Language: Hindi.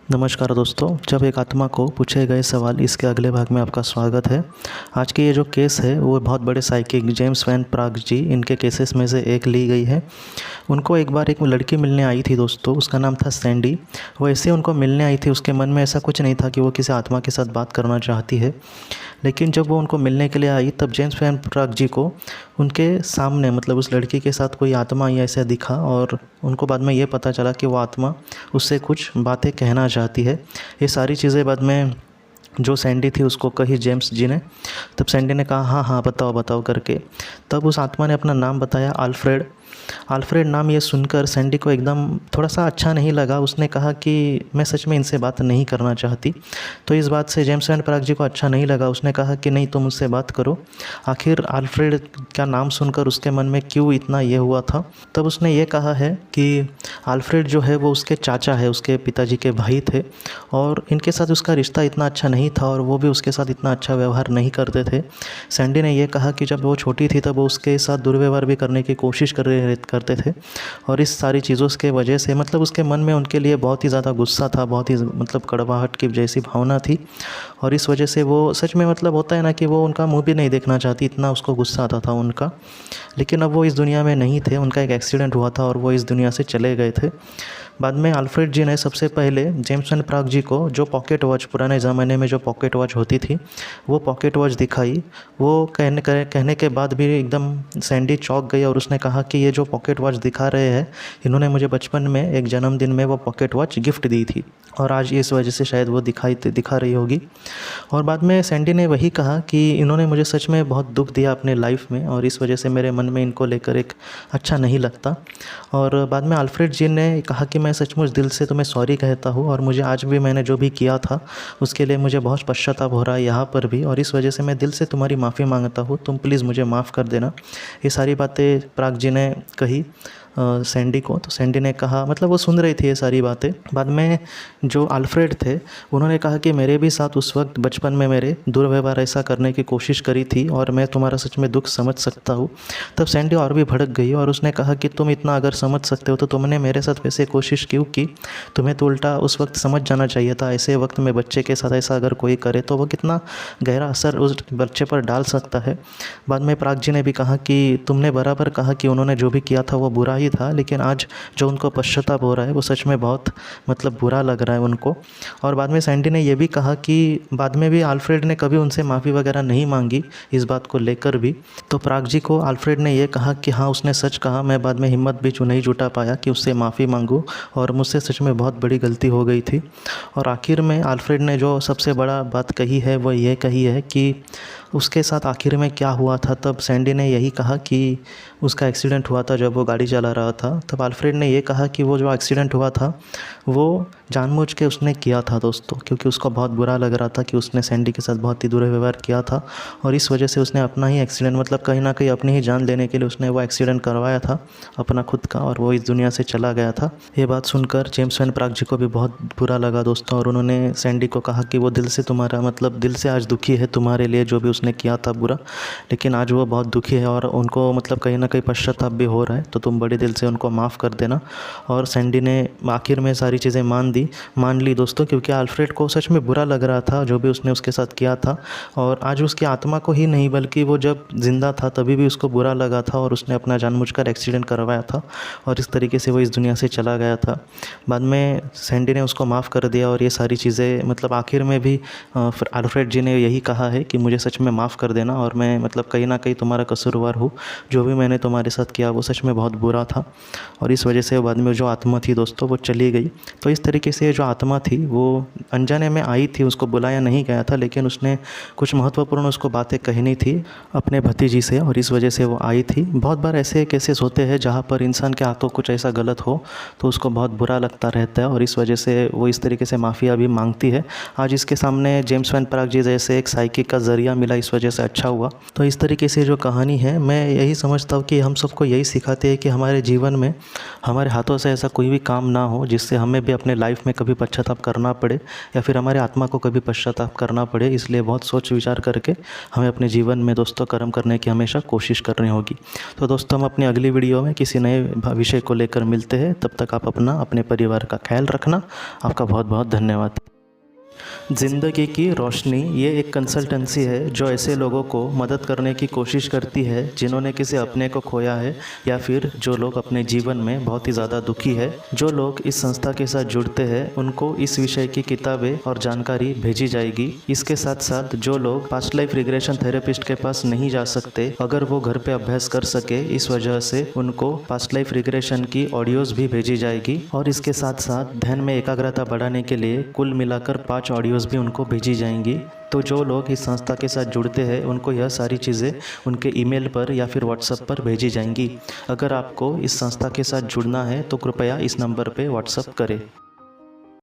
नमस्कार दोस्तों, जब एक आत्मा को पूछे गए सवाल इसके अगले भाग में आपका स्वागत है। आज की ये जो केस है वो बहुत बड़े साइकिक जेम्स वैन प्राग जी इनके केसेस में से एक ली गई है। उनको एक बार एक लड़की मिलने आई थी दोस्तों, उसका नाम था सैंडी। वो ऐसे उनको मिलने आई थी, उसके मन में ऐसा कुछ नहीं था कि वो किसी आत्मा के साथ बात करना चाहती है। लेकिन जब वो उनको मिलने के लिए आई तब जेम्स वैन प्राग जी को उनके सामने मतलब उस लड़की के साथ कोई आत्मा ही ऐसा दिखा और उनको बाद में ये पता चला कि वो आत्मा उससे कुछ बातें कहना चाहती है। ये सारी चीज़ें बाद में जो सैंडी थी उसको कही जेम्स जी ने। तब सैंडी ने कहा हाँ हाँ बताओ बताओ करके। तब उस आत्मा ने अपना नाम बताया, आल्फ्रेड। आल्फ्रेड नाम ये सुनकर सैंडी को एकदम थोड़ा सा अच्छा नहीं लगा। उसने कहा कि मैं सच में इनसे बात नहीं करना चाहती। तो इस बात से जेम्स वैन प्राग जी को अच्छा नहीं लगा। उसने कहा कि नहीं, तुम मुझसे बात करो। आखिर आल्फ्रेड का नाम सुनकर उसके मन में क्यों इतना ये हुआ था। तब उसने ये कहा है कि आल्फ्रेड जो है वो उसके चाचा है, उसके पिताजी के भाई थे और इनके साथ उसका रिश्ता इतना अच्छा नहीं था और वो भी उसके साथ इतना अच्छा व्यवहार नहीं करते थे। सैंडी ने यह कहा कि जब वो छोटी थी तब वो उसके साथ दुर्व्यवहार भी करने की कोशिश करते थे और इस सारी चीज़ों के वजह से मतलब उसके मन में उनके लिए बहुत ही ज़्यादा गुस्सा था, बहुत ही मतलब कड़वाहट की जैसी भावना थी। और इस वजह से वो सच में मतलब होता है ना कि वो उनका मुंह भी नहीं देखना चाहती, इतना उसको गुस्सा आता था उनका। लेकिन अब वो इस दुनिया में नहीं थे, उनका एक एक्सीडेंट हुआ था और वो इस दुनिया से चले गए थे। बाद में आल्फ्रेड जी ने सबसे पहले जेम्स वैन प्राग जी को जो पॉकेट वॉच, पुराने ज़माने में जो पॉकेट वॉच होती थी वो पॉकेट वॉच दिखाई। वो कहने के बाद भी एकदम सैंडी चौंक गई और उसने कहा कि ये जो पॉकेट वॉच दिखा रहे हैं, इन्होंने मुझे बचपन में एक जन्मदिन में वो पॉकेट वॉच गिफ्ट दी थी और आज इस वजह से शायद वो दिखा रही होगी। और बाद में सैंडी ने वही कहा कि इन्होंने मुझे सच में बहुत दुख दिया अपने लाइफ में और इस वजह से मेरे मन में इनको लेकर एक अच्छा नहीं लगता। और बाद में आल्फ्रेड जी ने कहा कि मैं सचमुच दिल से तुम्हें सॉरी कहता हूँ और मुझे आज भी मैंने जो भी किया था उसके लिए मुझे बहुत पश्चाताप हो रहा है यहाँ पर भी, और इस वजह से मैं दिल से तुम्हारी माफ़ी मांगता हूँ, तुम प्लीज़ मुझे माफ़ कर देना। ये सारी बातें प्राग जी ने कही सैंडी को। तो सैंडी ने कहा, मतलब वो सुन रही थी ये सारी बातें। बाद में जो आल्फ्रेड थे उन्होंने कहा कि मेरे भी साथ उस वक्त बचपन में मेरे दुर्व्यवहार ऐसा करने की कोशिश करी थी और मैं तुम्हारा सच में दुख समझ सकता हूँ। तब सैंडी और भी भड़क गई और उसने कहा कि तुम इतना अगर समझ सकते हो तो तुमने मेरे साथ वैसे कोशिश क्यों की। तुम्हें तो उल्टा उस वक्त समझ जाना चाहिए था, ऐसे वक्त में बच्चे के साथ ऐसा अगर कोई करे तो वो कितना गहरा असर उस बच्चे पर डाल सकता है। बाद में प्राग जी ने भी कहा कि तुमने बराबर कहा कि उन्होंने जो भी किया था वो बुरा ही था, लेकिन आज जो उनको पश्चाताप हो रहा है वो सच में बहुत मतलब बुरा लग रहा है उनको। और बाद में सैंडी ने ये भी कहा कि बाद में भी आल्फ्रेड ने कभी उनसे माफ़ी वगैरह नहीं मांगी इस बात को लेकर भी। तो प्राग जी को आल्फ्रेड ने ये कहा कि हाँ, उसने सच कहा, मैं बाद में हिम्मत भी नहीं जुटा पाया कि उससे माफ़ी मांगूं और मुझसे सच में बहुत बड़ी गलती हो गई थी। और आखिर में आल्फ्रेड ने जो सबसे बड़ा बात कही है वो ये कही है कि उसके साथ आखिर में क्या हुआ था। तब सैंडी ने यही कहा कि उसका एक्सीडेंट हुआ था जब वो गाड़ी चला रहा था। तब आल्फ्रेड ने ये कहा कि वो जो एक्सीडेंट हुआ था वो जानबूझ के उसने किया था दोस्तों, क्योंकि उसको बहुत बुरा लग रहा था कि उसने सैंडी के साथ बहुत ही दुर्व्यवहार किया था और इस वजह से उसने अपना ही एक्सीडेंट मतलब कहीं ना कहीं अपनी ही जान लेने के लिए उसने वो एक्सीडेंट करवाया था अपना खुद का और वो इस दुनिया से चला गया था। ये बात सुनकर जेम्स वैन प्राग जी को भी बहुत बुरा लगा दोस्तों और उन्होंने सैंडी को कहा कि वो दिल से तुम्हारा मतलब दिल से आज दुखी है तुम्हारे लिए जो भी उसने किया था बुरा, लेकिन आज वो बहुत दुखी है और उनको मतलब कहीं ना कहीं पश्चाताप भी हो रहा है, तो तुम बड़े दिल से उनको माफ़ कर देना। और सैंडी ने आखिर में सारी चीज़ें मान ली दोस्तों, क्योंकि आल्फ्रेड को सच में बुरा लग रहा था जो भी उसने उसके साथ किया था और आज उसकी आत्मा को ही नहीं बल्कि वो जब जिंदा था तभी भी उसको बुरा लगा था और उसने अपना जानबूझकर एक्सीडेंट करवाया था और इस तरीके से वो इस दुनिया से चला गया था। बाद में सैंडी ने उसको माफ़ कर दिया और ये सारी चीज़ें मतलब आखिर में भी आल्फ्रेड जी ने यही कहा है कि मुझे सच में माफ़ कर देना और मैं मतलब कहीं ना कहीं तुम्हारा कसूरवार हूँ, जो भी मैंने तुम्हारे साथ किया वो सच में बहुत बुरा था। और इस वजह से बाद में जो आत्मा थी दोस्तों वो चली गई। तो इस तरीके से जो आत्मा थी वो अनजाने में आई थी, उसको बुलाया नहीं गया था, लेकिन उसने कुछ महत्वपूर्ण उसको बातें कहनी थी अपने भतीजी से और इस वजह से वो आई थी। बहुत बार ऐसे केसेस होते हैं जहाँ पर इंसान के हाथों कुछ ऐसा गलत हो तो उसको बहुत बुरा लगता रहता है और इस वजह से वो इस तरीके से माफ़िया भी मांगती है। आज इसके सामने जेम्स वैन प्राग जी जैसे एक साइकिक का ज़रिया मिला, इस वजह से अच्छा हुआ। तो इस तरीके से जो कहानी है मैं यही समझता हूँ कि हम सबको यही सिखाते हैं कि हमारे हमारे जीवन में हमारे हाथों से ऐसा कोई भी काम ना हो जिससे हमें भी अपने लाइफ में कभी पश्चाताप करना पड़े या फिर हमारे आत्मा को कभी पश्चाताप करना पड़े। इसलिए बहुत सोच विचार करके हमें अपने जीवन में दोस्तों कर्म करने की हमेशा कोशिश करनी होगी। तो दोस्तों हम अपनी अगली वीडियो में किसी नए विषय को लेकर मिलते हैं। तब तक आप अपना अपने परिवार का ख्याल रखना। आपका बहुत बहुत धन्यवाद। ज़िंदगी की रोशनी ये एक कंसल्टेंसी है जो ऐसे लोगों को मदद करने की कोशिश करती है जिन्होंने किसी अपने को खोया है या फिर जो लोग अपने जीवन में बहुत ही ज़्यादा दुखी है। जो लोग इस संस्था के साथ जुड़ते हैं उनको इस विषय की किताबें और जानकारी भेजी जाएगी। इसके साथ साथ जो लोग पास्ट लाइफ रिग्रेशन थेरेपिस्ट के पास नहीं जा सकते, अगर वो घर पे अभ्यास कर सके, इस वजह से उनको पास्ट लाइफ रिग्रेशन की ऑडियोज़ भी भेजी जाएगी। और इसके साथ साथ ध्यान में एकाग्रता बढ़ाने के लिए कुल मिलाकर 5 ऑडियोज़ भी उनको भेजी जाएंगी। तो जो लोग इस संस्था के साथ जुड़ते हैं उनको यह सारी चीज़ें उनके ईमेल पर या फिर व्हाट्सएप पर भेजी जाएंगी। अगर आपको इस संस्था के साथ जुड़ना है तो कृपया इस नंबर पे व्हाट्सएप करें।